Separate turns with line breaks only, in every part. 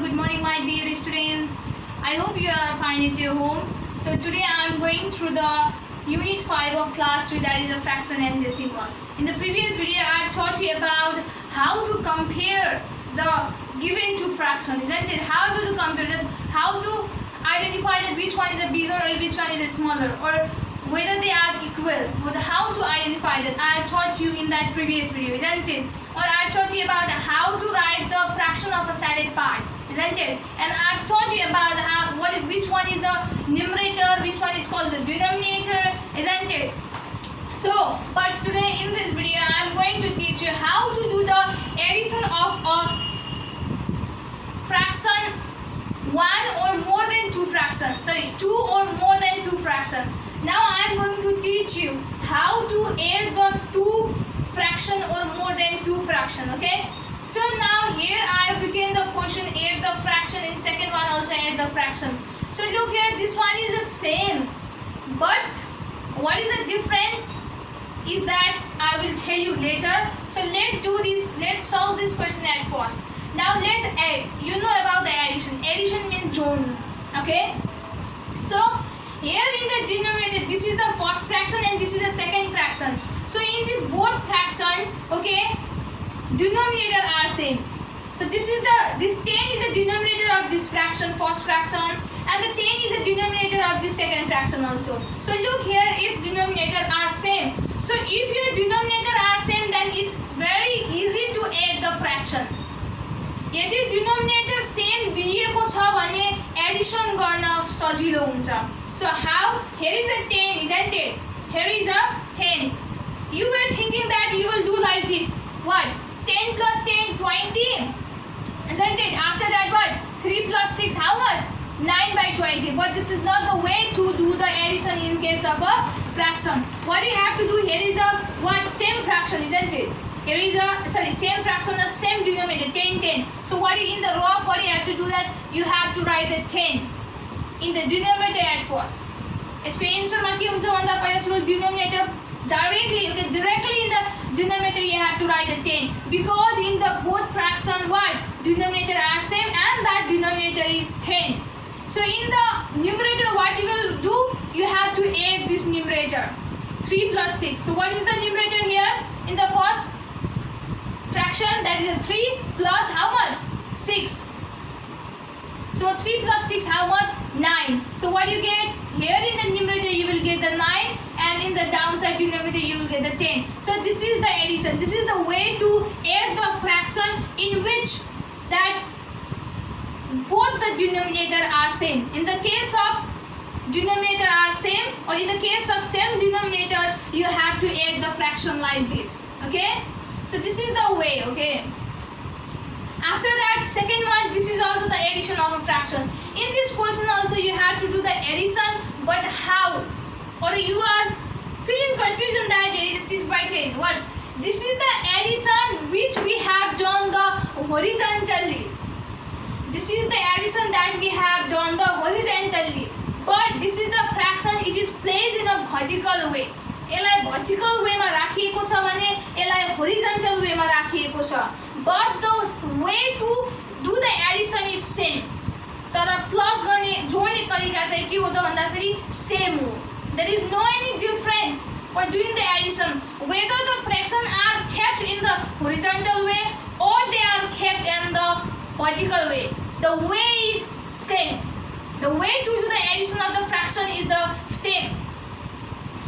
good morning my dear student. I hope you are fine at your home. So today I am going through the unit 5 of class 3, that is a fraction and decimal. In the previous video I taught you about how to compare the given two fractions, isn't it? How to compare that, how to identify that which one is a bigger or which one is a smaller, or whether they are equal, or how to identify that. I taught you in that previous video, isn't it? Or I taught you about how to write the fraction of a sided part, isn't it? And I taught you about which one is the numerator, which one is called the denominator, isn't it? So, but today in this video I am going to teach you how to do the addition of a fraction, one or more than two fractions. Sorry, two or more than two fractions. Now I am going to teach you how to add the two fraction or more than two fraction. Okay. So now here I have written the question add the fraction, in second one also add the fraction. So look here, this one is the same, but what is the difference is that I will tell you later. So let's do this. Let's solve this question at first. Now let's add. You know about the addition. Addition means join. Okay. So here in the denominator, this is the first fraction and this is the second fraction. So in this both fraction, okay, denominator are same. So this 10 is the denominator of this fraction, first fraction, and the 10 is the denominator of the second fraction also. So look here, its denominator are same. So if your denominator are same, then it's very easy to add the fraction. यदि denominator same दिएको छ भने addition गर्न सजिलो हुन्छ. So how? Here is a 10, isn't it? Here is a 10. You were thinking that you will do like this. What? 10 plus 10, 20. Isn't it? After that what? 3 plus 6, how much? 9 by 20. But this is not the way to do the addition in case of a fraction. What you have to do here is a what? Same fraction, isn't it? Here is a same fraction, not same denominator, 10, 10. So what in the rough, what you have to do that? You have to write the 10 in the denominator at first. यसको एन्सरमा के हुन्छ भन्दा पहिला सुरु denominator directly, okay, directly in the denominator you have to write the 10, because in the both fraction what? Denominator are same and that denominator is 10. So in the numerator what you will do? You have to add this numerator, 3 plus 6. So what is the numerator here? In the first fraction, that is a 3 plus how much? 6. So 3 plus 6 how much? 9. So what you get? Here in the numerator you will get the 9 and in the downside denominator you will get the 10. So this is the addition. This is the way to add the fraction in which that both the denominator are same. In the case of denominator are same, or in the case of same denominator, you have to add the fraction like this. Okay. So this is the way. Okay. After that, second one, this is also the addition of a fraction. In this question also you have to do the addition, but how? Or you are feeling confusion that there is 6 by 10. What? This is the addition which we have done the horizontally. This is the addition that we have done the horizontally. But this is the fraction, it is placed in a vertical way. यसलाई vertical way मा राखिएको छ भने यसलाई horizontal way मा राखिएको छ. But the way to do the addition is same. तर प्लस गर्ने जोड्ने तरिका चाहिँ के हो त भन्दा फेरि सेम हो. There is no any difference for doing the addition, whether the fraction are kept in the horizontal way or they are kept in the vertical way. The way is same. The way to do the addition of the fraction is the same.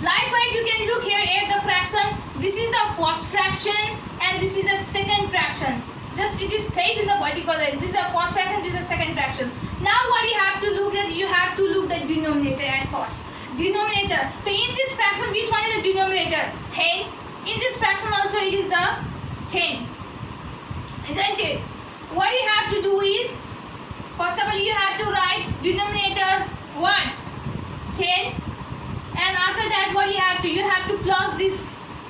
Likewise, you can look here at the fraction. This is the first fraction and this is the second fraction. Just it is placed in the vertical way. This is the first fraction, this is the second fraction. Now what you have to look at, you have to look the denominator at first. Denominator. So in this fraction, which one is the denominator? 10. In this fraction also it is the 10. Isn't it? What you have to do is, first of all you have to write denominator what? 10. And after that what you have to plus this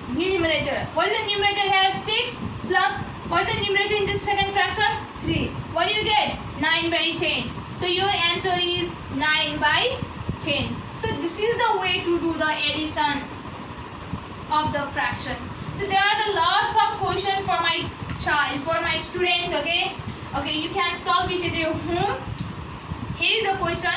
numerator. What is the numerator here? 6 plus what is the numerator in this second fraction? 3. What do you get? 9 by 10. So your answer is 9 by 10. So this is the way to do the addition of the fraction. So there are the lots of questions for my child, for my students, okay. Okay, you can solve it at your home. Here is the question.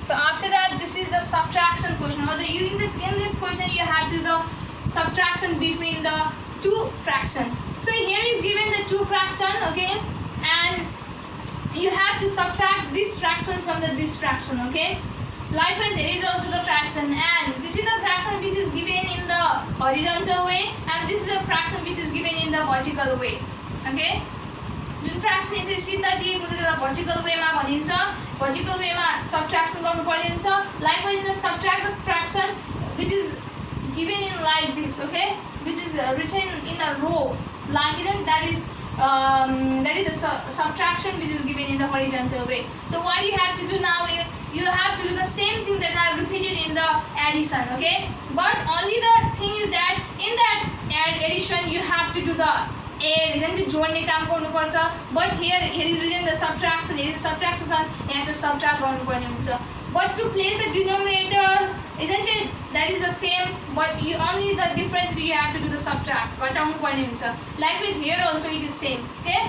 So after that, this is the subtraction question. In this question, you have to do the subtraction between the two fraction. So here is given the two fraction, okay, and you have to subtract this fraction from this fraction, okay. Likewise, here is also the fraction, and this is the fraction which is given in the horizontal way, and this is the fraction which is given in the vertical way, okay. Jun fraction यसरी सिधा दिएको हुन्छ त्यसलाई vertical वेमा भनिन्छ vertical वेमा subtraction गर्नुपर्ने हुन्छ likewise in the subtract the fraction which is given in like this okay which is written in a row like that is the subtraction which is given in the horizontal way. So what you have to do now is you have to do the same thing that I have repeated in the addition, okay, but only the thing is that in that addition you have to do the isn't it जोड्ने काम गर्नुपर्छ but here is written the subtraction. Here is subtraction यहाँ चाहिँ subtract गर्नुपर्ने हुन्छ but to place the denominator isn't it that is the same but you only the difference you have to do the subtract घटाउनु पर्ने हुन्छ likewise here also it is same. Okay,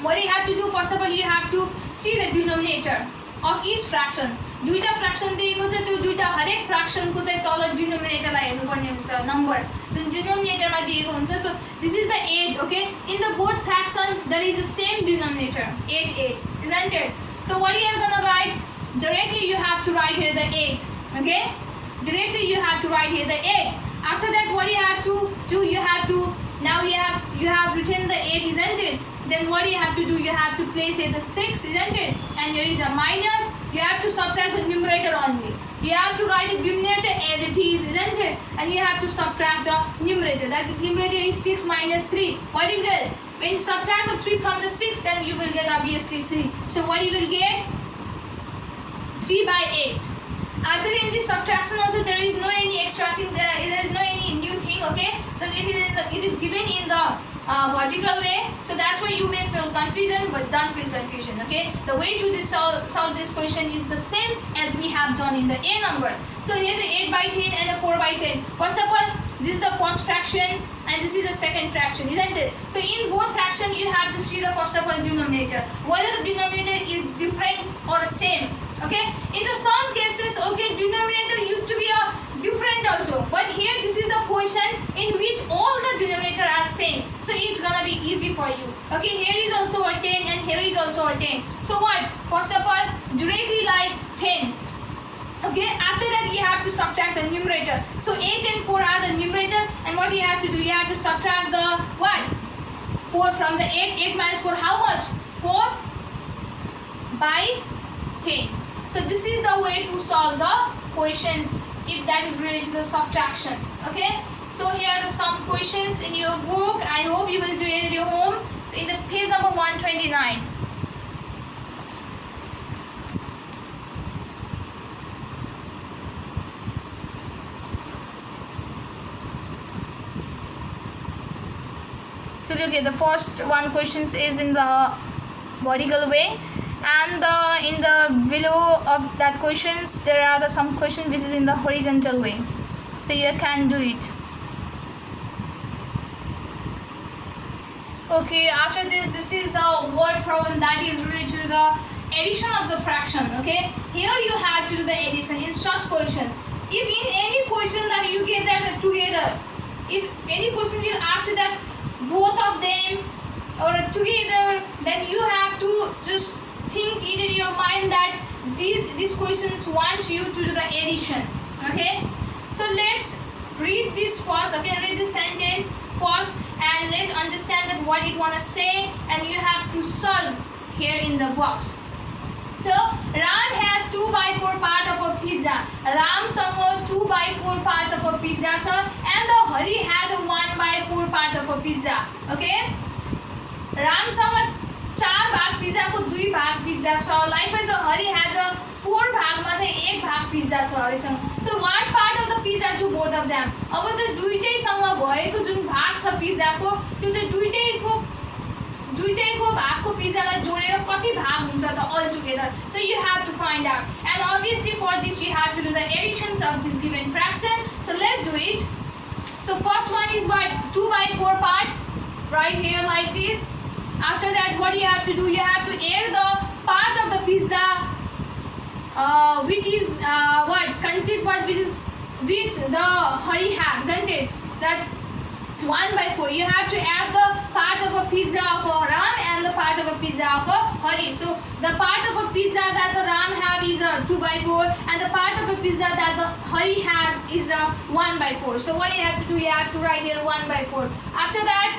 what you have to do first of all you have to see the denominator of each fraction. दुईटा fraction दिएको छ त्यो दुईटा हरेक फ्र्याक्सनको चाहिँ तल डिनोमिनेटरलाई हेर्नुपर्ने हुन्छ नम्बर जुन डिनोमिनेटरमा दिएको हुन्छ. So this is the 8 okay in the both fraction there is the same denominator 8 isn't it? So what you are going to write directly you have to write here the 8 okay directly you have to write here the 8. After that what you have to do you have to now you have written the 8 isn't it? Then what you have to do you have to place here the 6 isn't it? And here is a minus. You have to subtract the numerator only. You have to write the denominator as it is isn't it? And you have to subtract the numerator. That the numerator is 6 minus 3. What you get? When you subtract the 3 from the 6 then you will get obviously 3. So what you will get? 3 by 8. After in this subtraction also there is no any extracting there is no any new thing okay just it is given in the vertical way, so that's why you may feel confusion but don't feel confusion okay. The way to solve this question is the same as we have done in the A number. So here the 8 by 10 and the 4 by 10. First of all this is the first fraction and this is the second fraction isn't it? So in both fraction you have to see the first of all denominator whether the denominator is different or same okay. In the some cases okay denominator used to be a different also but here this is the question in which all the denominator are same, so it's gonna be easy for you okay. Here is also a 10 and here is also a 10. So what first of all directly like 10 okay. After that you have to subtract the numerator. So 8 and 4 are the numerator and what you have to do you have to subtract the what 4 from the 8 minus 4 how much 4 by 10. So this is the way to solve the questions if that is related to the subtraction okay. So here are some questions in your book. I hope you will do it at your home. So in the page number 129 so look at the first one questions is in the vertical way and in the below of that questions there are some questions which is in the horizontal way, so you can do it okay. After this is the word problem that is related to the addition of the fraction okay. Here you have to do the addition in such question. If in any question that you get that together, if any question will ask you that both of them or together, then you have to just think it in your mind that these questions want you to do the addition okay. So let's read this first okay. Read the sentence first and let's understand that what it wanna say and you have to solve here in the box. So Ram has 2 by 4 part of a pizza. Ramसँग 2 by 4 parts of a pizza छ and the Hari has a 1 by 4 part of a pizza okay. रामसँग 4 भाग पिज्जाको 2 भाग pizza छ likewise the Hari has a 4 भागमा चाहिँ 1 भाग pizza छ हरिसँग. So what part of the pizza to both of them? अब त दुईटैसँग भएको जुन भाग छ पिज्जाको त्यो चाहिँ दुईटैको भागको पिज्जालाई जोडेर कति भाग हुन्छ त all together. So you have to find out. And obviously for this you have to do the additions of this given fraction. So let's do it. So first one is what? 2 by 4 part. Right here like this. After that what you have to do? You have to add the part of the pizza which is which the Hari have, isn't it? That 1 by 4. You have to add the part of a pizza of a Ram and the part of a pizza of a Hari. So the part of a pizza that the Ram have is a 2 by 4 and the part of a pizza that the Hari has is a 1 by 4. So what you have to do? You have to write here 1 by 4. After that,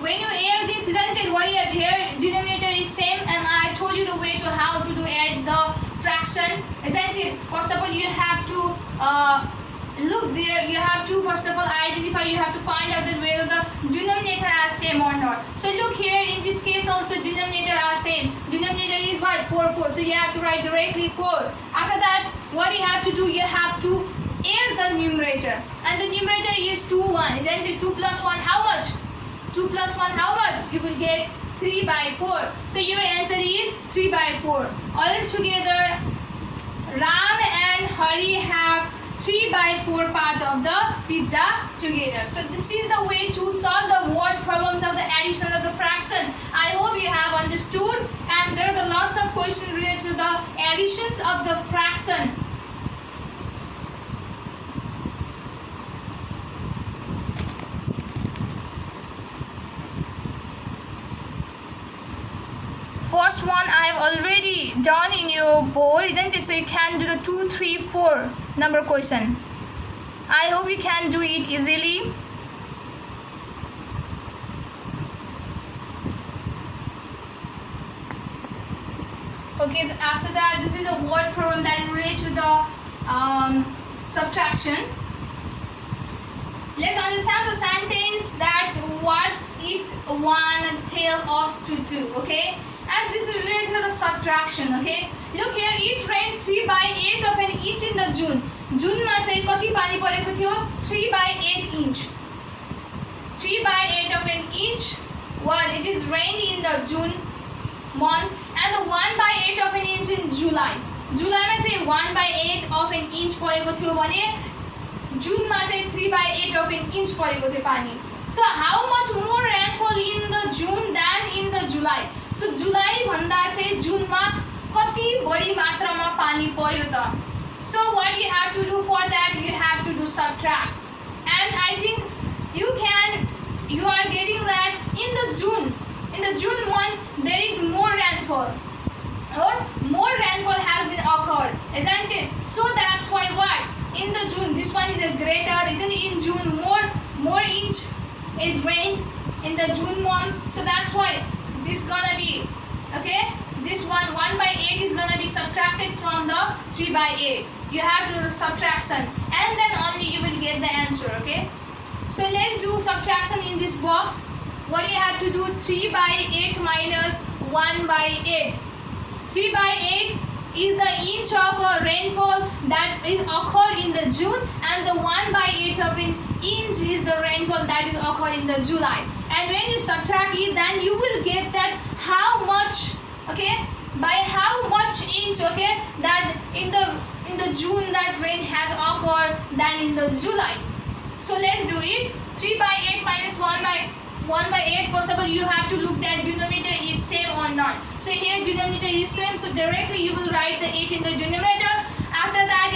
when you add this, isn't it? What you have here, denominator is same, and I told you the way to how to do add the fraction, isn't it? First of all, you have to look there. You have to first of all identify. You have to find out that whether the denominator are same or not. So look here. In this case, also denominator are same. Denominator is what? 4 4. So you have to write directly 4. After that, what you have to do? You have to add the numerator, and the numerator is 2 1. Isn't it? 2 plus 1. How much? 2 plus 1, how much? You will get 3 by 4. So your answer is 3 by 4. All together, Ram and Hari have 3 by 4 parts of the pizza together. So this is the way to solve the word problems of the addition of the fraction. I hope you have understood, and there are lots of questions related to the additions of the fraction. First one I have already done in your board, isn't it? So you can do the 2, 3, 4 number question. I hope you can do it easily. Okay, after that, this is the word problem that is related to the subtraction. Let's understand the sentence that what it want tell us to do, okay? And this is related to the subtraction, okay? Look here, it rained 3 by 8 of an inch in the June. June मा चाहिँ कति पानी परेको थियो? 3 by 8 inch. 3 by 8 of an inch. Well, it is rained in the June month, and the 1 by 8 of an inch in July. July मा चाहिँ 1 by 8 of an inch परेको थियो भने June मा चाहिँ 3 by 8 of an inch परेको थियो पानी. So how much more rainfall in the June than in the July? So July भन्दा चाहिँ June मा कति बढी मात्रामा पानी पर्यो त? So what you have to do for that? You have to do subtract. And I think you are getting that in the June month there is more rainfall, or more rainfall has been occurred, isn't it? So that's why what? In the June, this one is a greater, isn't it? In June more inch is rain in the June month, so that's why this gonna be, okay, this one 1 by 8 is gonna be subtracted from the 3 by 8. You have to do subtraction, and then only you will get the answer, okay? So let's do subtraction in this box. What you have to do? 3 by 8 minus 1 by 8. 3 by 8 is the inch of rainfall that is occurred in the June, and the 1 by 8 of an inch is the rainfall that is occurred in the July. And when you subtract it, then you will get that how much, okay, by how much inch, okay, that in the June that rain has occurred than in the July. So let's do it. 3 by 8 minus 1 by 8. First of all, you have to look that denominator is same or not. So here denominator is same, so directly you will write the 8 in the denominator. After that,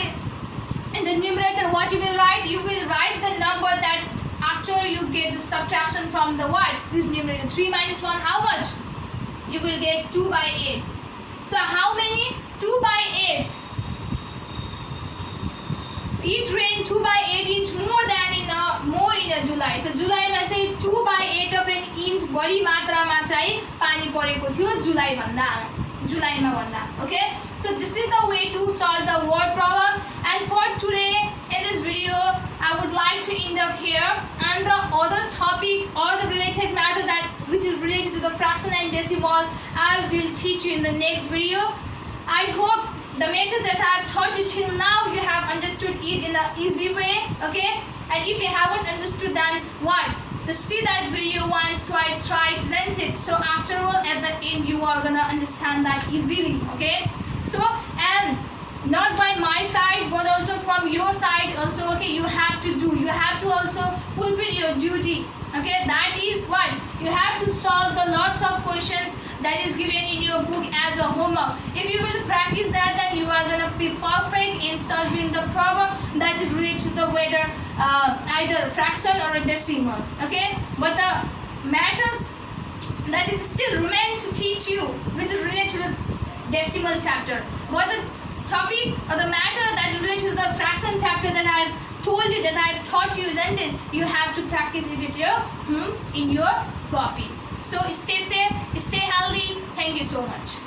in the numerator, what you will write? You will write the number that after you get the subtraction from the what? This numerator. 3 minus 1, how much? You will get 2 by 8. So how many? 2 by 8. It rained 2 by 8 inch more than in a July. So July मा चाहिँ 2 by 8 of an inch बढी मात्रामा चाहिँ पानी परेको थियो जुलाईमा भन्दा. Okay, so this is the way to solve the word problem. And for today in this video I would like to end up here, and the other topic or the related matter that which is related to the fraction and decimal I will teach you in the next video. I hope the method that I have taught you till now you have understood it in an easy way, okay? And if you haven't understood, then what? Just see that video once, twice, isn't it? So after all, at the think you are gonna understand that easily. Okay, so and not by my side but also from your side also. Okay, you have to also fulfill your duty. Okay, that is what you have to solve the lots of questions that is given in your book as a homework. If you will practice that, then you are gonna be perfect in solving the problem that is related to the whether either fraction or a decimal. Okay, but the matters that is still remain to teach you, which is related to the decimal chapter. But the topic or the matter that is related to the fraction chapter that I have told you, that I have taught you, isn't it? You have to practice it in your copy. So stay safe, stay healthy. Thank you so much.